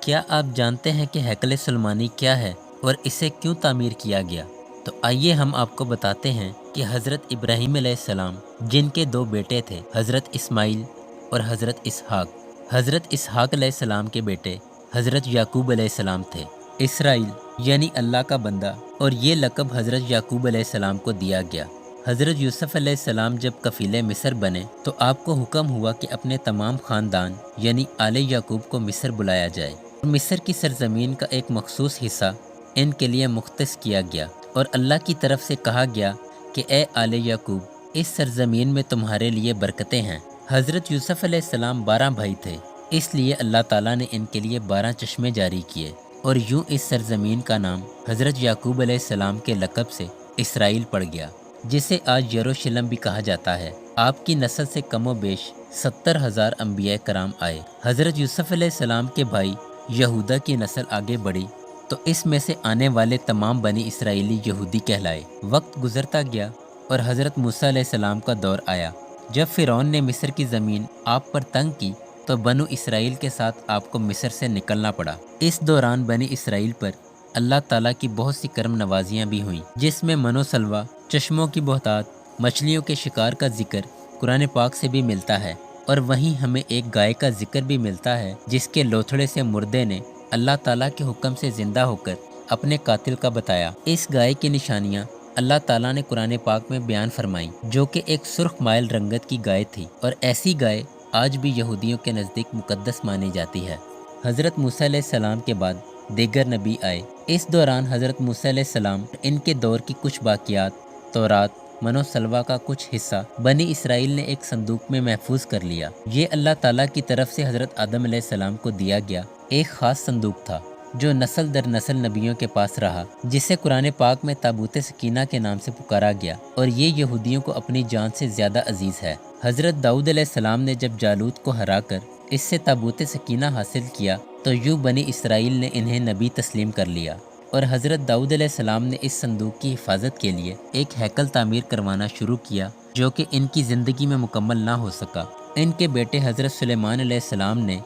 کیا آپ جانتے ہیں کہ ہیکل سلیمانی کیا ہے اور اسے کیوں تعمیر کیا گیا؟ تو آئیے ہم آپ کو بتاتے ہیں کہ حضرت ابراہیم علیہ السلام، جن کے دو بیٹے تھے، حضرت اسماعیل اور حضرت اسحاق۔ حضرت اسحاق علیہ السلام کے بیٹے حضرت یعقوب علیہ السلام تھے۔ اسرائیل یعنی اللہ کا بندہ، اور یہ لقب حضرت یعقوب علیہ السلام کو دیا گیا۔ حضرت یوسف علیہ السلام جب کفیل مصر بنے تو آپ کو حکم ہوا کہ اپنے تمام خاندان یعنی آل یعقوب کو مصر بلایا جائے۔ مصر کی سرزمین کا ایک مخصوص حصہ ان کے لیے مختص کیا گیا، اور اللہ کی طرف سے کہا گیا کہ اے آل یعقوب، اس سرزمین میں تمہارے لیے برکتیں ہیں۔ حضرت یوسف علیہ السلام 12 بھائی تھے، اس لیے اللہ تعالیٰ نے ان کے لیے 12 چشمے جاری کیے، اور یوں اس سرزمین کا نام حضرت یعقوب علیہ السلام کے لقب سے اسرائیل پڑ گیا، جسے آج یروشلم بھی کہا جاتا ہے۔ آپ کی نسل سے کم و بیش 70,000 انبیاء کرام آئے۔ حضرت یوسف علیہ السلام کے بھائی یہودا کی نسل آگے بڑھی تو اس میں سے آنے والے تمام بنی اسرائیلی یہودی کہلائے۔ وقت گزرتا گیا اور حضرت موسیٰ علیہ السلام کا دور آیا۔ جب فرعون نے مصر کی زمین آپ پر تنگ کی تو بنو اسرائیل کے ساتھ آپ کو مصر سے نکلنا پڑا۔ اس دوران بنی اسرائیل پر اللہ تعالیٰ کی بہت سی کرم نوازیاں بھی ہوئیں، جس میں من و سلوہ، چشموں کی بہتات، مچھلیوں کے شکار کا ذکر قرآن پاک سے بھی ملتا ہے، اور وہیں ہمیں ایک گائے کا ذکر بھی ملتا ہے جس کے لوتھڑے سے مردے نے اللہ تعالیٰ کے حکم سے زندہ ہو کر اپنے قاتل کا بتایا۔ اس گائے کی نشانیاں اللہ تعالیٰ نے قرآن پاک میں بیان فرمائیں، جو کہ ایک سرخ مائل رنگت کی گائے تھی، اور ایسی گائے آج بھی یہودیوں کے نزدیک مقدس مانی جاتی ہے۔ حضرت موسیٰ علیہ السلام کے بعد دیگر نبی آئے۔ اس دوران حضرت موسیٰ علیہ السلام ان کے دور کی کچھ باقیات، تورات، من و سلوہ کا کچھ حصہ بنی اسرائیل نے ایک صندوق میں محفوظ کر لیا۔ یہ اللہ تعالیٰ کی طرف سے حضرت آدم علیہ السلام کو دیا گیا ایک خاص صندوق تھا، جو نسل در نسل نبیوں کے پاس رہا، جسے قرآن پاک میں تابوت سکینہ کے نام سے پکارا گیا، اور یہ یہودیوں کو اپنی جان سے زیادہ عزیز ہے۔ حضرت داؤد علیہ السلام نے جب جالوت کو ہرا کر اس سے تابوت سکینہ حاصل کیا تو یوں بنی اسرائیل نے انہیں نبی تسلیم کر لیا، اور حضرت داؤد علیہ السلام نے اس صندوق کی حفاظت کے لیے ایک ہیکل تعمیر کروانا شروع کیا، جو کہ ان کی زندگی میں مکمل نہ ہو سکا۔ ان کے بیٹے حضرت سلیمان علیہ السلام نے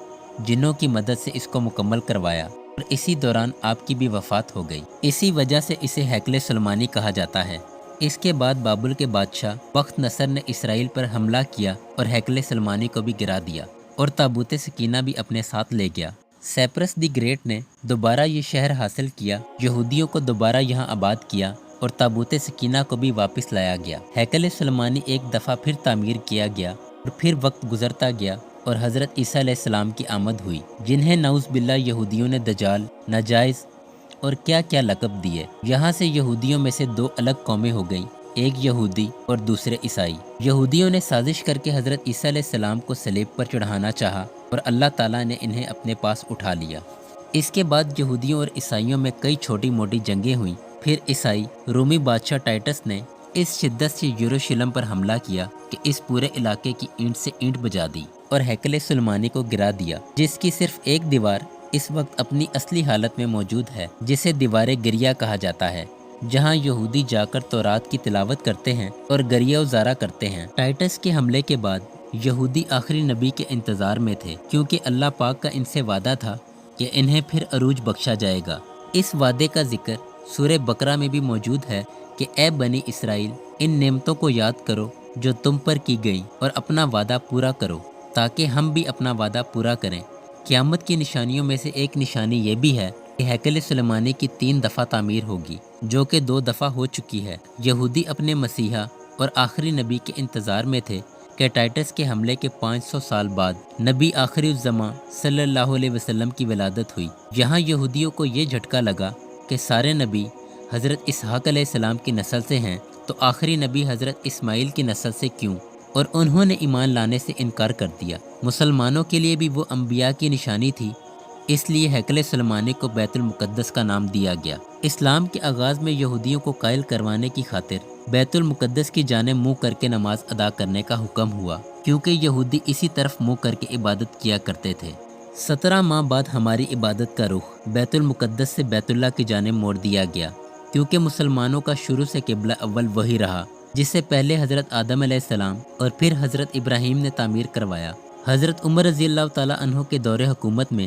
جنوں کی مدد سے اس کو مکمل کروایا، اور اسی دوران آپ کی بھی وفات ہو گئی۔ اسی وجہ سے اسے ہیکل سلیمانی کہا جاتا ہے۔ اس کے بعد بابل کے بادشاہ بخت نصر نے اسرائیل پر حملہ کیا اور ہیکل سلیمانی کو بھی گرا دیا، اور تابوت سکینہ بھی اپنے ساتھ لے گیا۔ سیپرس دی گریٹ نے دوبارہ یہ شہر حاصل کیا، یہودیوں کو دوبارہ یہاں آباد کیا، اور تابوت سکینہ کو بھی واپس لایا گیا۔ ہیکل سلیمانی ایک دفعہ پھر تعمیر کیا گیا، اور پھر وقت گزرتا گیا اور حضرت عیسیٰ علیہ السلام کی آمد ہوئی، جنہیں نعوذ باللہ یہودیوں نے دجال، ناجائز اور کیا کیا لقب دیے۔ یہاں سے یہودیوں میں سے 2 الگ قومیں ہو گئیں، ایک یہودی اور دوسرے عیسائی۔ یہودیوں نے سازش کر کے حضرت عیسیٰ علیہ السلام کو صلیب پر چڑھانا چاہا، اور اللہ تعالیٰ نے انہیں اپنے پاس اٹھا لیا۔ اس کے بعد یہودیوں اور عیسائیوں میں کئی چھوٹی موٹی جنگیں ہوئیں۔ پھر عیسائی رومی بادشاہ ٹائٹس نے اس شدت سے یروشلم پر حملہ کیا کہ اس پورے علاقے کی اینٹ سے اینٹ بجا دی اور ہیکل سلیمانی کو گرا دیا، جس کی صرف ایک دیوار اس وقت اپنی اصلی حالت میں موجود ہے، جسے دیوار گریہ کہا جاتا ہے، جہاں یہودی جا کر تورات کی تلاوت کرتے ہیں اور گریہ و زارہ کرتے ہیں۔ ٹائٹس کے حملے کے بعد یہودی آخری نبی کے انتظار میں تھے، کیونکہ اللہ پاک کا ان سے وعدہ تھا کہ انہیں پھر عروج بخشا جائے گا۔ اس وعدے کا ذکر سورہ بقرہ میں بھی موجود ہے کہ اے بنی اسرائیل، ان نعمتوں کو یاد کرو جو تم پر کی گئیں، اور اپنا وعدہ پورا کرو تاکہ ہم بھی اپنا وعدہ پورا کریں۔ قیامت کی نشانیوں میں سے ایک نشانی یہ بھی ہے کہ ہیکل سلیمانی کی 3 دفعہ تعمیر ہوگی، جو کہ 2 دفعہ ہو چکی ہے۔ یہودی اپنے مسیحا اور آخری نبی کے انتظار میں تھے کہ ٹائٹس کے حملے کے 500 سال بعد نبی آخری الزماں صلی اللہ علیہ وسلم کی ولادت ہوئی۔ یہاں یہودیوں کو یہ جھٹکا لگا کہ سارے نبی حضرت اسحاق علیہ السلام کی نسل سے ہیں، تو آخری نبی حضرت اسماعیل کی نسل سے کیوں؟ اور انہوں نے ایمان لانے سے انکار کر دیا۔ مسلمانوں کے لیے بھی وہ انبیاء کی نشانی تھی، اس لیے ہیکل سلیمانی کو بیت المقدس کا نام دیا گیا۔ اسلام کے آغاز میں یہودیوں کو قائل کروانے کی خاطر بیت المقدس کی جانب منہ کر کے نماز ادا کرنے کا حکم ہوا، کیونکہ یہودی اسی طرف منہ کر کے عبادت کیا کرتے تھے۔ 17 ماہ بعد ہماری عبادت کا رخ بیت المقدس سے بیت اللہ کی جانب موڑ دیا گیا، کیونکہ مسلمانوں کا شروع سے قبلہ اول وہی رہا، جس سے پہلے حضرت آدم علیہ السلام اور پھر حضرت ابراہیم نے تعمیر کروایا۔ حضرت عمر رضی اللہ تعالیٰ عنہ کے دور حکومت میں